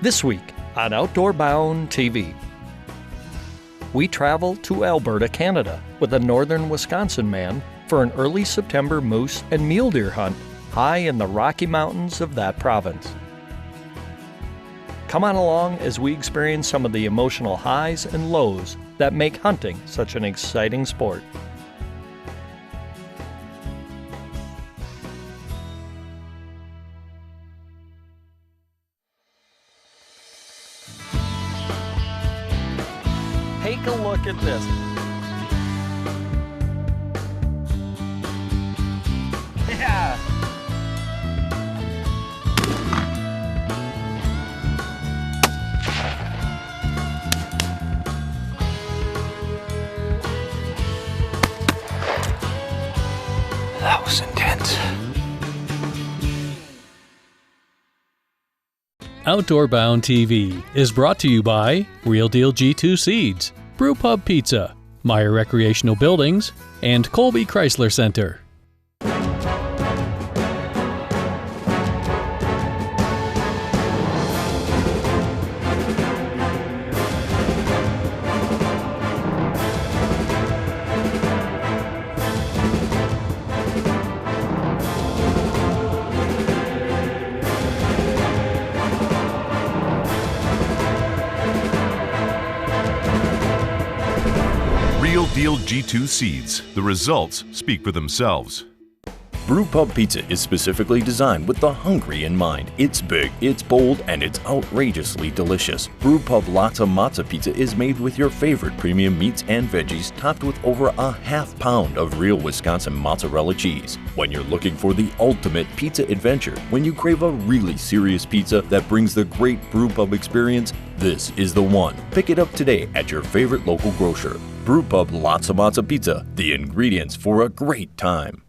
This week on Outdoor Bound TV, we travel to Alberta, Canada with a northern Wisconsin man for an early September moose and mule deer hunt high in the Rocky Mountains of that province. Come on along as we experience some of the emotional highs and lows that make hunting such an exciting sport. Take a look at this. Yeah. That was intense. Outdoor Bound TV is brought to you by Real Deal G2 Seeds, Brewpub Pizza, Meyer Recreational Buildings, and Colby Chrysler Center. Real Deal G2 Seeds. The results speak for themselves. Brewpub Pizza is specifically designed with the hungry in mind. It's big, it's bold, and it's outrageously delicious. Brewpub Latza Matza Pizza is made with your favorite premium meats and veggies, topped with over a half pound of real Wisconsin mozzarella cheese. When you're looking for the ultimate pizza adventure, when you crave a really serious pizza that brings the great Brewpub experience, this is the one. Pick it up today at your favorite local grocer. Brewpub Latza Matza Pizza, the ingredients for a great time.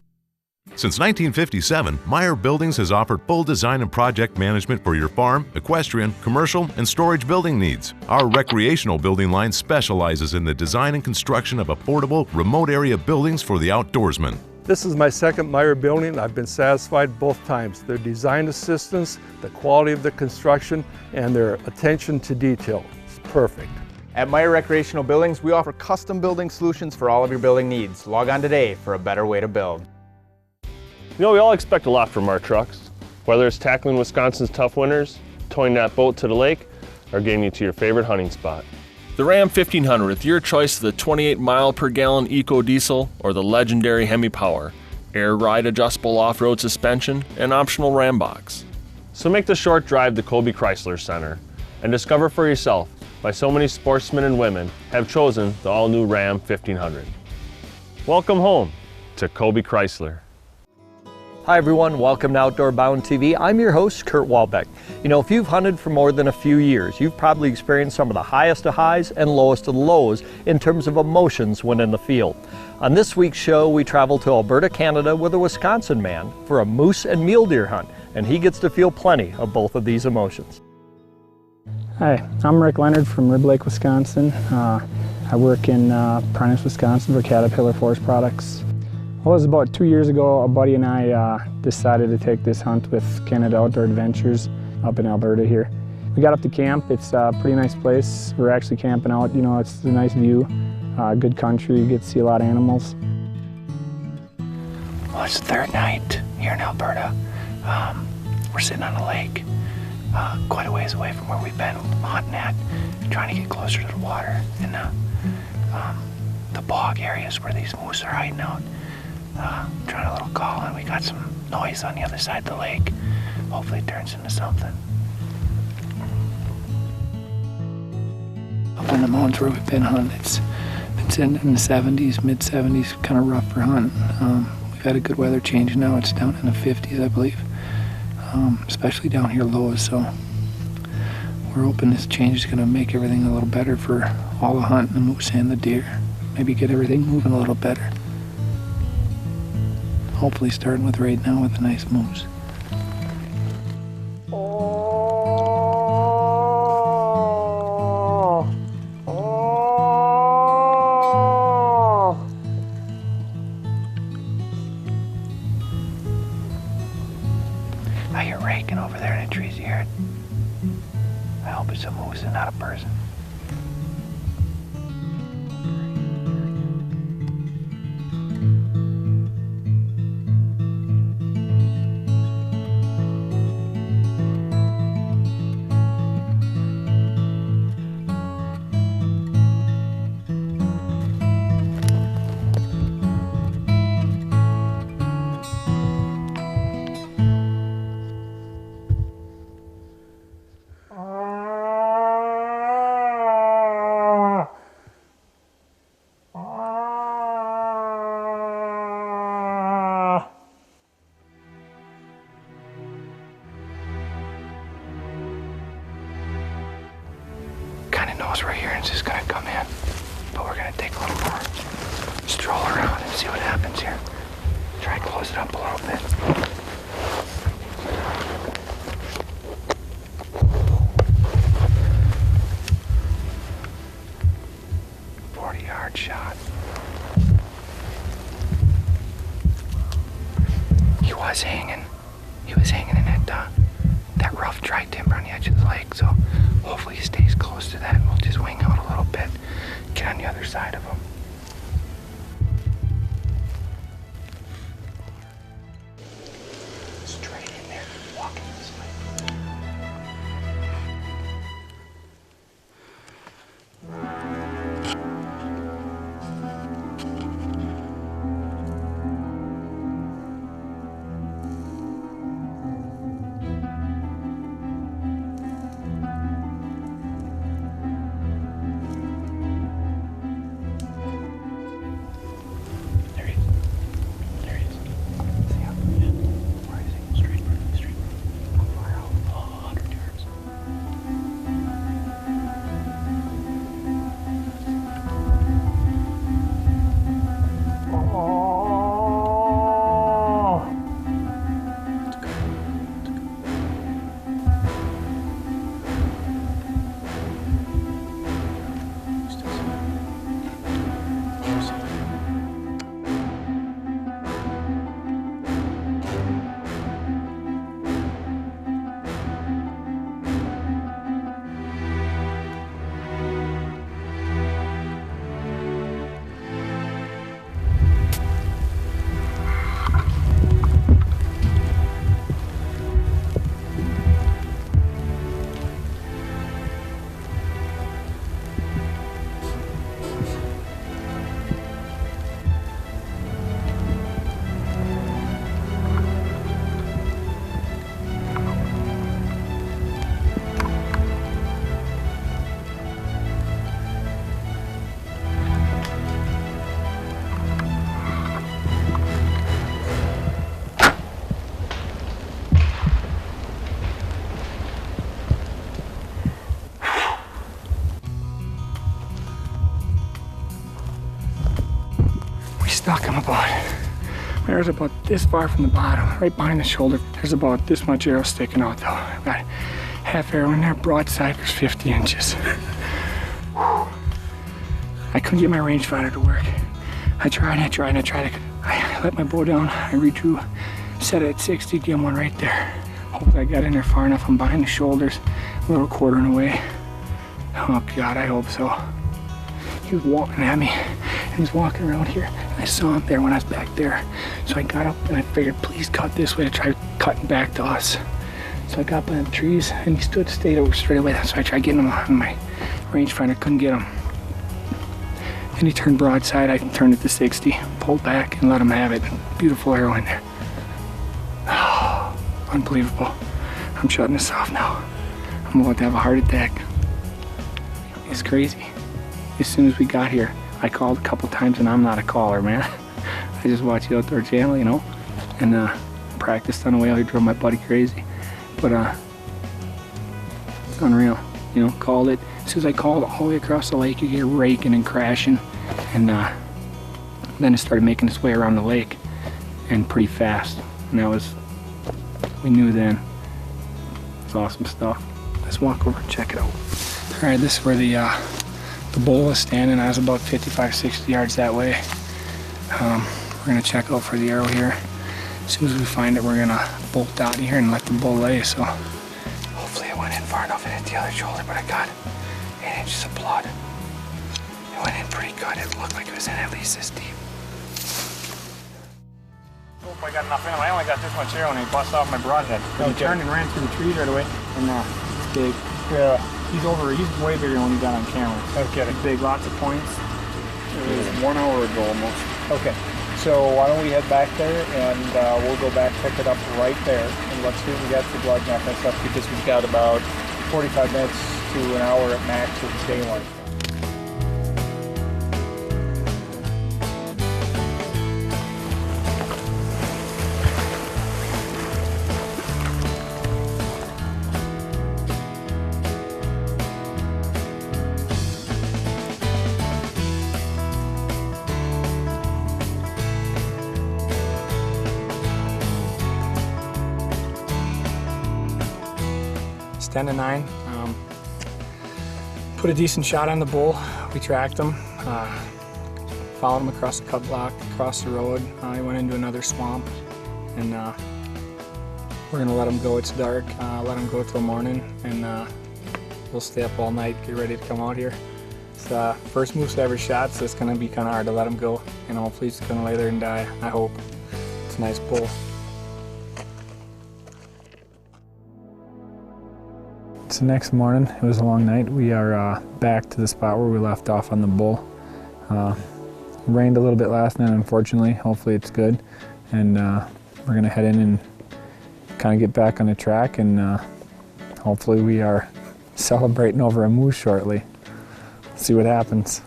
Since 1957, Meyer Buildings has offered full design and project management for your farm, equestrian, commercial, and storage building needs. Our recreational building line specializes in the design and construction of affordable, remote area buildings for the outdoorsman. This is my second Meyer building. I've been satisfied both times. Their design assistance, the quality of the construction, and their attention to detail. It's perfect. At Meyer Recreational Buildings, we offer custom building solutions for all of your building needs. Log on today for a better way to build. You know, we all expect a lot from our trucks, whether it's tackling Wisconsin's tough winters, towing that boat to the lake, or getting you to your favorite hunting spot. The Ram 1500 with your choice of the 28 mile per gallon Eco Diesel or the legendary Hemi Power, air ride adjustable off-road suspension, and optional Ram box. So make the short drive to Colby Chrysler Center and discover for yourself why so many sportsmen and women have chosen the all-new Ram 1500. Welcome home to Colby Chrysler. Hi everyone, welcome to Outdoor Bound TV. I'm your host, Kurt Walbeck. You know, if you've hunted for more than a few years, you've probably experienced some of the highest of highs and lowest of lows in terms of emotions when in the field. On this week's show, we travel to Alberta, Canada with a Wisconsin man for a moose and mule deer hunt, and he gets to feel plenty of both of these emotions. Hi, I'm Rick Leonhard from Rib Lake, Wisconsin. I work in Prentice, Wisconsin for Caterpillar Forest Products. Well, it was about 2 years ago, a buddy and I decided to take this hunt with Canada Outdoor Adventures up in Alberta here. We got up to camp. It's a pretty nice place. We're actually camping out, you know, it's a nice view, good country, you get to see a lot of animals. Well, it's the third night here in Alberta. We're sitting on a lake, quite a ways away from where we've been hunting at, trying to get closer to the water and the bog areas where these moose are hiding out. Trying a little call, and we got some noise on the other side of the lake. Hopefully it turns into something. Up in the mountains where we've been hunting, it's been in the 70s, mid-70s, kind of rough for hunting. We've had a good weather change now. It's down in the 50s, I believe, especially down here low. So we're hoping this change is going to make everything a little better for all the hunting, the moose and the deer. Maybe get everything moving a little better. Hopefully starting with right now with a nice moose. I hear raking over there in the trees. You hear it? hope it's a moose and not a person. Knows we're here and it's just gonna come in, but we're gonna take a little more stroll around and see what happens here. Try to close it up a little bit. 40-yard shot. He was hanging in that rough dry timber on the edge of the lake, so hopefully he stays close to that. We'll just wing out a little bit, get on the other side of him. Straight in there, walking this way. Stuck him about. There's about this far from the bottom, right behind the shoulder. There's about this much arrow sticking out though. I've got half arrow in there, broadside was 50 inches. I couldn't get my rangefinder to work. I tried. I let my bow down, I redrew, set it at 60, get one right there. Hopefully I got in there far enough. I'm behind the shoulders, a little quartering away. Oh God, I hope so. He was walking at me, and he was walking around here. I saw him there when I was back there. So I got up and I figured, please cut this way to try cutting back to us. So I got behind the trees and he stayed over straight away. So I tried getting him on my rangefinder, couldn't get him. Then he turned broadside, I turned it to 60, pulled back and let him have it. Beautiful arrow in there. Oh, unbelievable. I'm shutting this off now. I'm about to have a heart attack. It's crazy. As soon as we got here, I called a couple times and I'm not a caller, man. I just watch the Outdoor Channel, you know, and practiced on the way out here, drove my buddy crazy. But it's unreal, you know, called it. As soon as I called all the way across the lake, you hear raking and crashing. And then it started making its way around the lake and pretty fast. And that was, we knew then. It's awesome stuff. Let's walk over and check it out. All right, this is where the bull is standing. I was about 55, 60 yards that way. We're gonna check out for the arrow here. As soon as we find it, we're gonna bolt out here and let the bull lay. So hopefully Hopefully it went in far enough and hit the other shoulder, but I got 8 inches of blood. It went in pretty good. It looked like it was in at least this deep. Hope I got enough in him. I only got this much here when he busted off my broadhead. He turned and ran through the trees right away. And it's big. Yeah. He's way bigger than when he got on camera. Okay. Big, lots of points. It was 1 hour ago almost. Okay. So why don't we head back there and we'll go back, pick it up right there, and let's see what we got for blood and that kind of stuff, because we've got about 45 minutes to an hour at max with daylight. It's 10 to 9. Put a decent shot on the bull. We tracked him, followed him across the cut block, across the road. He went into another swamp, and we're gonna let him go. It's dark. Let him go till morning, and we'll stay up all night, get ready to come out here. It's the first moose I ever shot, so it's gonna be kind of hard to let him go. You know, hopefully he's gonna lay there and die. I hope. It's a nice bull. It's the next morning. It was a long night. We are back to the spot where we left off on the bull. Rained a little bit last night, unfortunately. Hopefully it's good. And we're gonna head in and kind of get back on the track, and hopefully we are celebrating over a moose shortly. See what happens.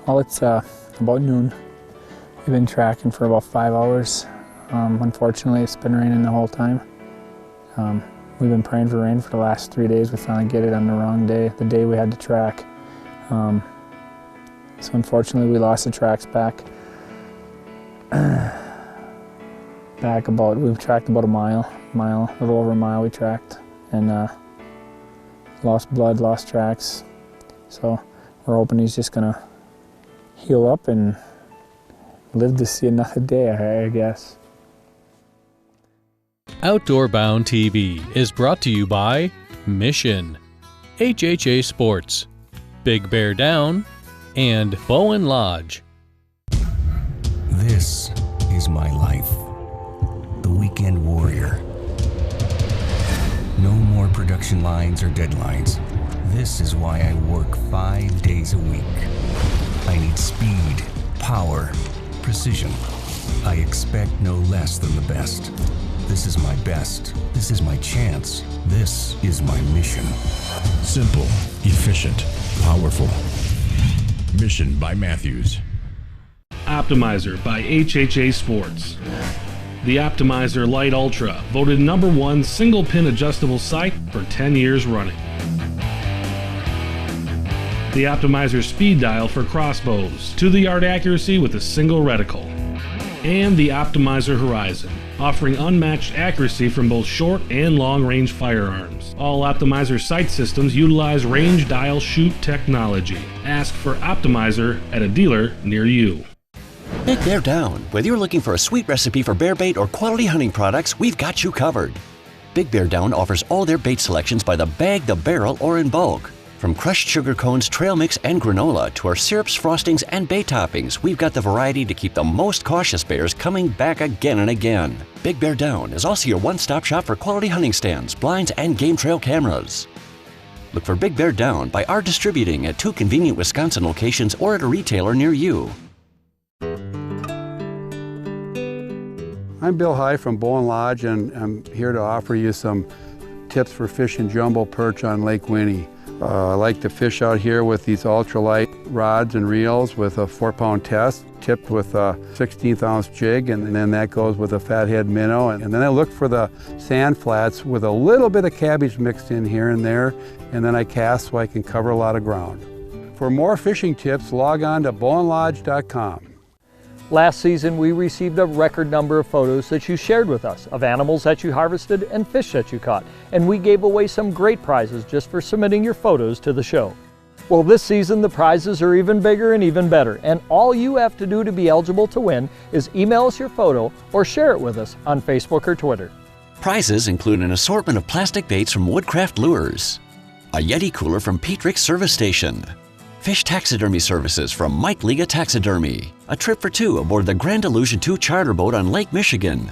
Well, it's about noon. We've been tracking for about 5 hours. Unfortunately, it's been raining the whole time. We've been praying for rain for the last 3 days. We finally get it on the wrong day, the day we had to track. So unfortunately, we lost the tracks back. We've tracked about a mile, a little over a mile we tracked, and lost blood, lost tracks. So we're hoping he's just gonna heal up and live to see another day, I guess. Outdoor Bound TV is brought to you by Mission, HHA Sports, Big Bear Down, and Bowen Lodge. This is my life. The weekend warrior. No more production lines or deadlines. This is why I work 5 days a week. I need speed, power, precision. I expect no less than the best. This is my best. This is my chance. This is my mission. Simple, efficient, powerful. Mission by Matthews. Optimizer by HHA Sports. The Optimizer Lite Ultra, voted #1 single pin adjustable sight for 10 years running. The Optimizer Speed Dial for crossbows, to-the-yard accuracy with a single reticle. And the Optimizer Horizon, offering unmatched accuracy from both short and long-range firearms. All Optimizer sight systems utilize range dial shoot technology. Ask for Optimizer at a dealer near you. Big Bear Down. Whether you're looking for a sweet recipe for bear bait or quality hunting products, we've got you covered. Big Bear Down offers all their bait selections by the bag, the barrel, or in bulk. From crushed sugar cones, trail mix, and granola to our syrups, frostings, and bait toppings, we've got the variety to keep the most cautious bears coming back again and again. Big Bear Down is also your one-stop shop for quality hunting stands, blinds, and game trail cameras. Look for Big Bear Down by our distributing at 2 convenient Wisconsin locations or at a retailer near you. I'm Bill High from Bowen Lodge, and I'm here to offer you some tips for fishing jumbo perch on Lake Winnie. I like to fish out here with these ultralight rods and reels with a 4-pound test, tipped with a 16th ounce jig, and then that goes with a fathead minnow. And then I look for the sand flats with a little bit of cabbage mixed in here and there, and then I cast so I can cover a lot of ground. For more fishing tips, log on to bowenlodge.com. Last season, we received a record number of photos that you shared with us of animals that you harvested and fish that you caught, and we gave away some great prizes just for submitting your photos to the show. Well, this season the prizes are even bigger and even better, and all you have to do to be eligible to win is email us your photo or share it with us on Facebook or Twitter. Prizes include an assortment of plastic baits from Woodcraft Lures, a Yeti cooler from Petrick Service Station, fish taxidermy services from Mike Liga Taxidermy, a trip for 2 aboard the Grand Illusion 2 charter boat on Lake Michigan,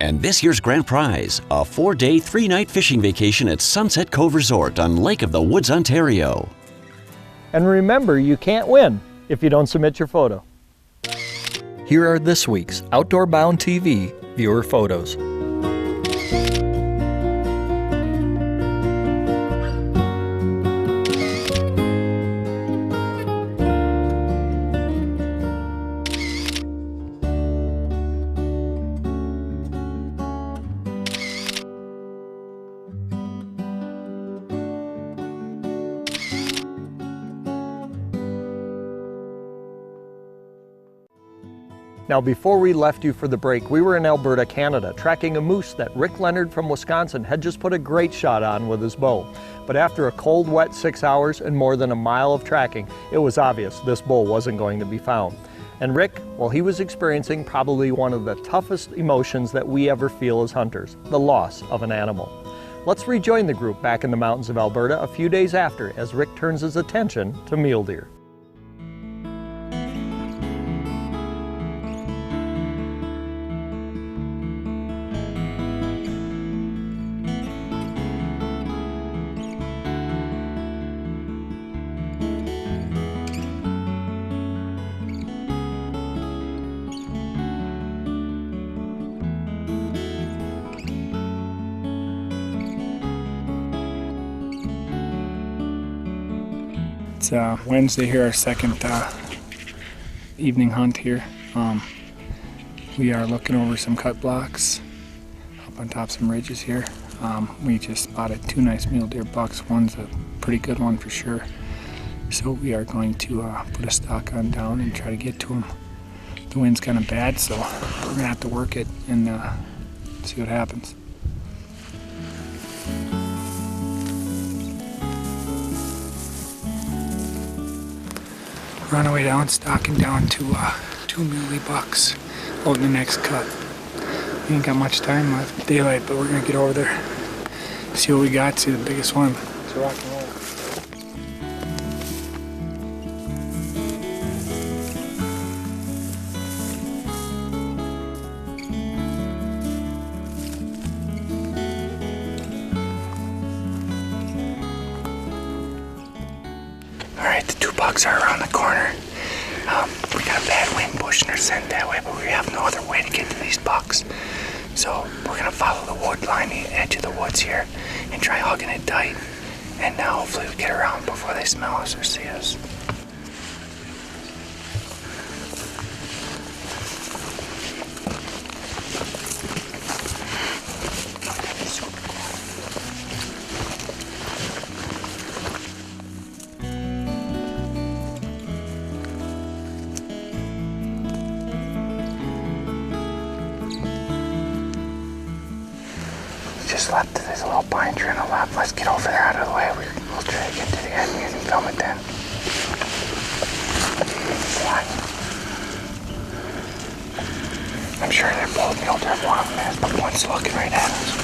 and this year's grand prize, a 4-day, 3-night fishing vacation at Sunset Cove Resort on Lake of the Woods, Ontario. And remember, you can't win if you don't submit your photo. Here are this week's Outdoor Bound TV viewer photos. Now, before we left you for the break, we were in Alberta, Canada, tracking a moose that Rick Leonhard from Wisconsin had just put a great shot on with his bow. But after a cold, wet 6 hours and more than a mile of tracking, it was obvious this bull wasn't going to be found. And Rick, well, he was experiencing probably one of the toughest emotions that we ever feel as hunters, the loss of an animal. Let's rejoin the group back in the mountains of Alberta a few days after as Rick turns his attention to mule deer. It's Wednesday here, our second evening hunt here. We are looking over some cut blocks up on top of some ridges here. We just spotted 2 nice mule deer bucks. One's a pretty good one for sure. So we are going to put a stock on down and try to get to them. The wind's kind of bad, so we're gonna have to work it and see what happens. We're on our way down, stalking down to 2 muley bucks over the next cut. We ain't got much time left, daylight, but we're gonna get over there, see what we got, see the biggest one. So rock and roll. Alright, the 2 bucks are around the corner. We got a bad wind pushing our scent that way, but we have no other way to get to these bucks. So we're gonna follow the wood line, the edge of the woods here, and try hugging it tight. And now hopefully we get around before they smell us or see us. Just left, there's a little pine tree on the left. Let's get over there out of the way. We'll try to get to the end and film it then. I'm sure they're both mule deer, one of them is, but one's looking right at us.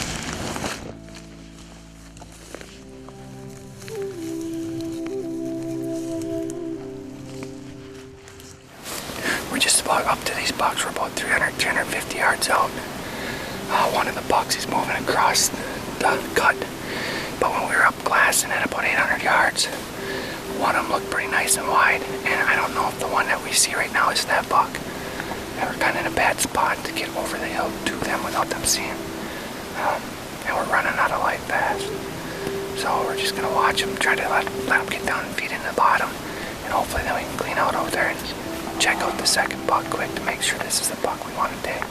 We're just about up to these bucks. We're about 300, 350 yards out. One of the bucks is moving across the cut, But when we were up glassing at about 800 yards, one of them looked pretty nice and wide, and I don't know if the one that we see right now is that buck. And we're kind of in a bad spot to get over the hill to them without them seeing. And we're running out of light fast. So we're just gonna watch them, try to let them get down and feed into the bottom, and hopefully then we can clean out there and check out the second buck quick to make sure this is the buck we want to take.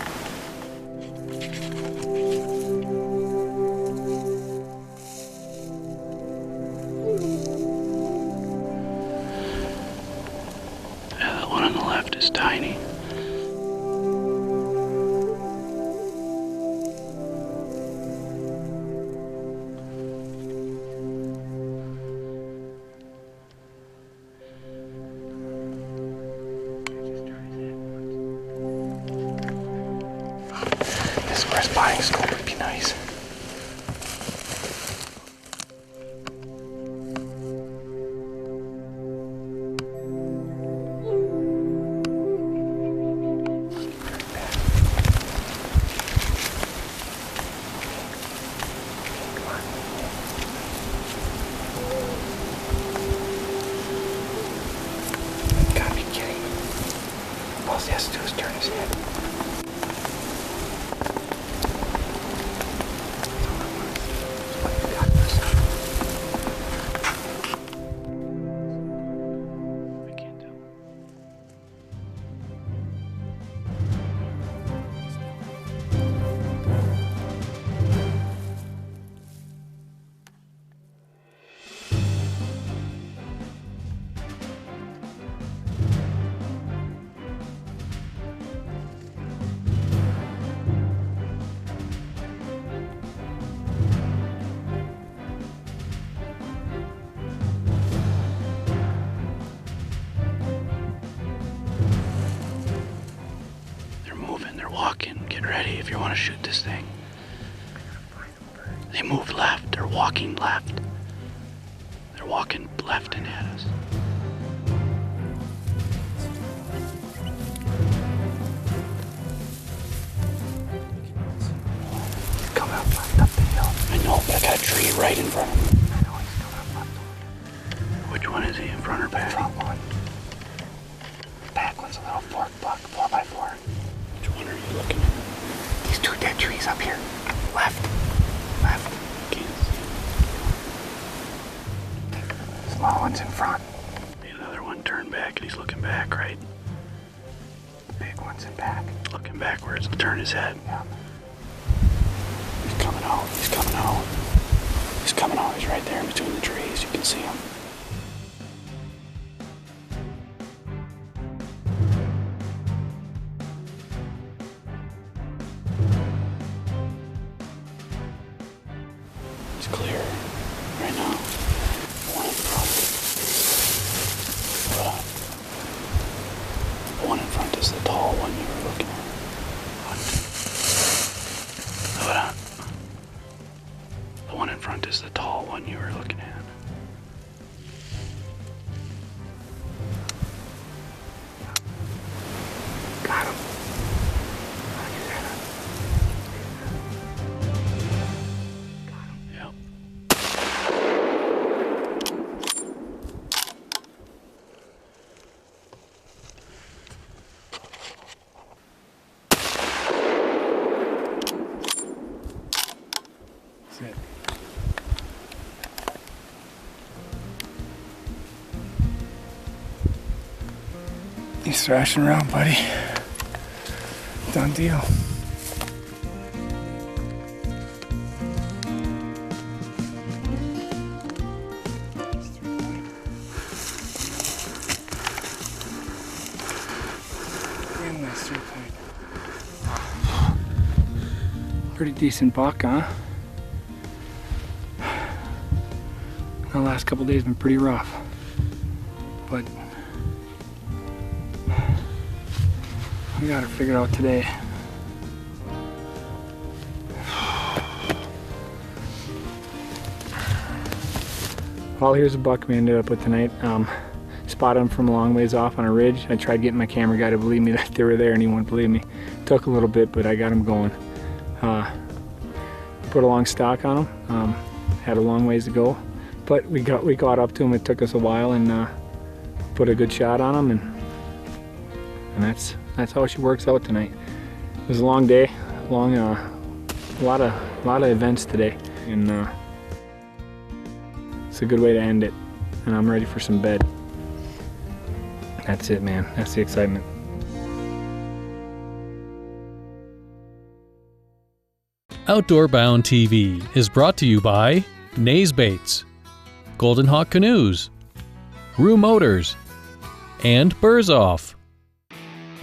Yeah, that one on the left is tiny. Spotting scope would be nice. Gotta be kidding. All he has to do is turn his head. Walking, get ready if you want to shoot this thing. They moved left, they're walking left. They're walking left and at us. He's coming up the hill. I know, but I got a tree right in front of him. I know he's coming up. Which one is he, in front or back? The front one. The back one's a little fork buck, 4x4. What are you looking at? These two dead trees up here. Left. Can't see. Small one's in front. The other one turned back and he's looking back, right? The big one's in back. Looking backwards to turn his head. Yeah. He's coming out. He's coming out. He's coming out. He's right there in between the trees. You can see him. It's clear right now. The one in front. Hold on. The one in front is the tall one you were looking at. Hold on. The one in front is the tall one you were looking at. Got him. He's thrashing around, buddy. Done deal. Pretty decent buck, huh? The last couple days been pretty rough, but we got it figured out today. Well, here's a buck we ended up with tonight. Spotted him from a long ways off on a ridge. I tried getting my camera guy to believe me that they were there, and he wouldn't believe me. Took a little bit, but I got him going. Put a long stock on him. had a long ways to go, but we got up to him. It took us a while and put a good shot on him, and that's how she works out tonight. It was a long day, a lot of events today, and it's a good way to end it. And I'm ready for some bed. That's it, man. That's the excitement. Outdoor Bound TV is brought to you by Naze Baits, Golden Hawk Canoes, Rue Motors, and Burzoff.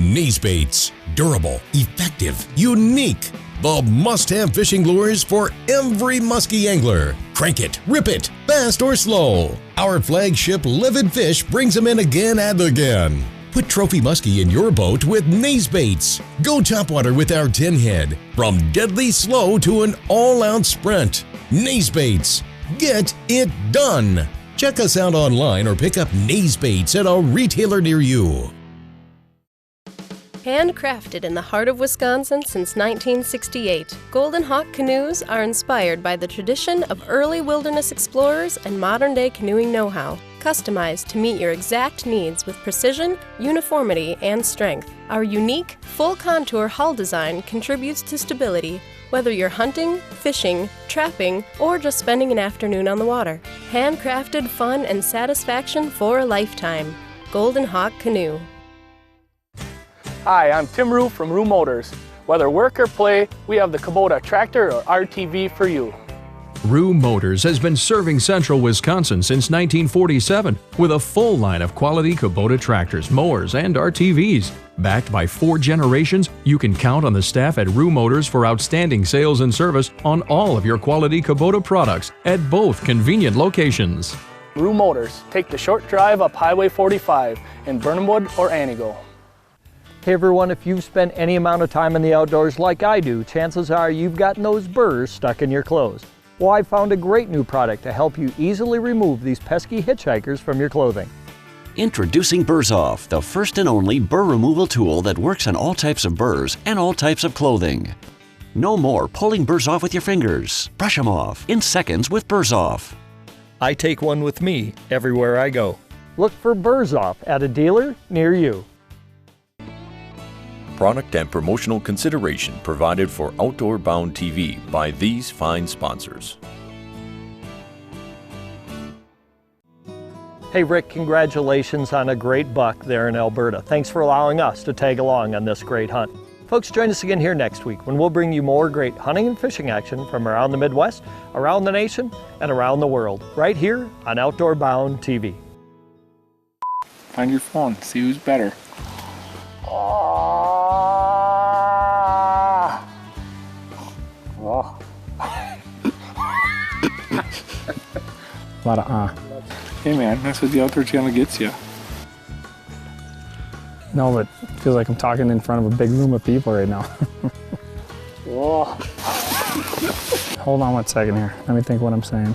Naze Baits. Durable, effective, unique. The must-have fishing lures for every musky angler. Crank it, rip it, fast or slow. Our flagship Livid Fish brings them in again and again. Put trophy muskie in your boat with Naze Baits. Go topwater with our 10 head. From deadly slow to an all-out sprint. Naze Baits. Get it done. Check us out online or pick up Naze Baits at a retailer near you. Handcrafted in the heart of Wisconsin since 1968, Golden Hawk canoes are inspired by the tradition of early wilderness explorers and modern-day canoeing know-how, customized to meet your exact needs with precision, uniformity, and strength. Our unique, full-contour hull design contributes to stability, whether you're hunting, fishing, trapping, or just spending an afternoon on the water. Handcrafted fun and satisfaction for a lifetime. Golden Hawk Canoe. Hi, I'm Tim Rue from Rue Motors. Whether work or play, we have the Kubota tractor or RTV for you. Rue Motors has been serving central Wisconsin since 1947 with a full line of quality Kubota tractors, mowers, and RTVs. Backed by 4 generations, you can count on the staff at Rue Motors for outstanding sales and service on all of your quality Kubota products at both convenient locations. Rue Motors. Take the short drive up Highway 45 in Burnhamwood or Antigo. Hey everyone, if you've spent any amount of time in the outdoors like I do, chances are you've gotten those burrs stuck in your clothes. Well, I found a great new product to help you easily remove these pesky hitchhikers from your clothing. Introducing Burzoff, the first and only burr removal tool that works on all types of burrs and all types of clothing. No more pulling burrs off with your fingers. Brush them off in seconds with Burzoff. I take one with me everywhere I go. Look for Burzoff at a dealer near you. Product and promotional consideration provided for Outdoor Bound TV by these fine sponsors. Hey Rick, congratulations on a great buck there in Alberta. Thanks for allowing us to tag along on this great hunt. Folks, join us again here next week when we'll bring you more great hunting and fishing action from around the Midwest, around the nation, and around the world, right here on Outdoor Bound TV. Find your phone, see who's better. Oh. A lot of Hey man, that's what the Outdoor Channel gets you. No, but it feels like I'm talking in front of a big room of people right now. Whoa. Hold on one second here. Let me think what I'm saying.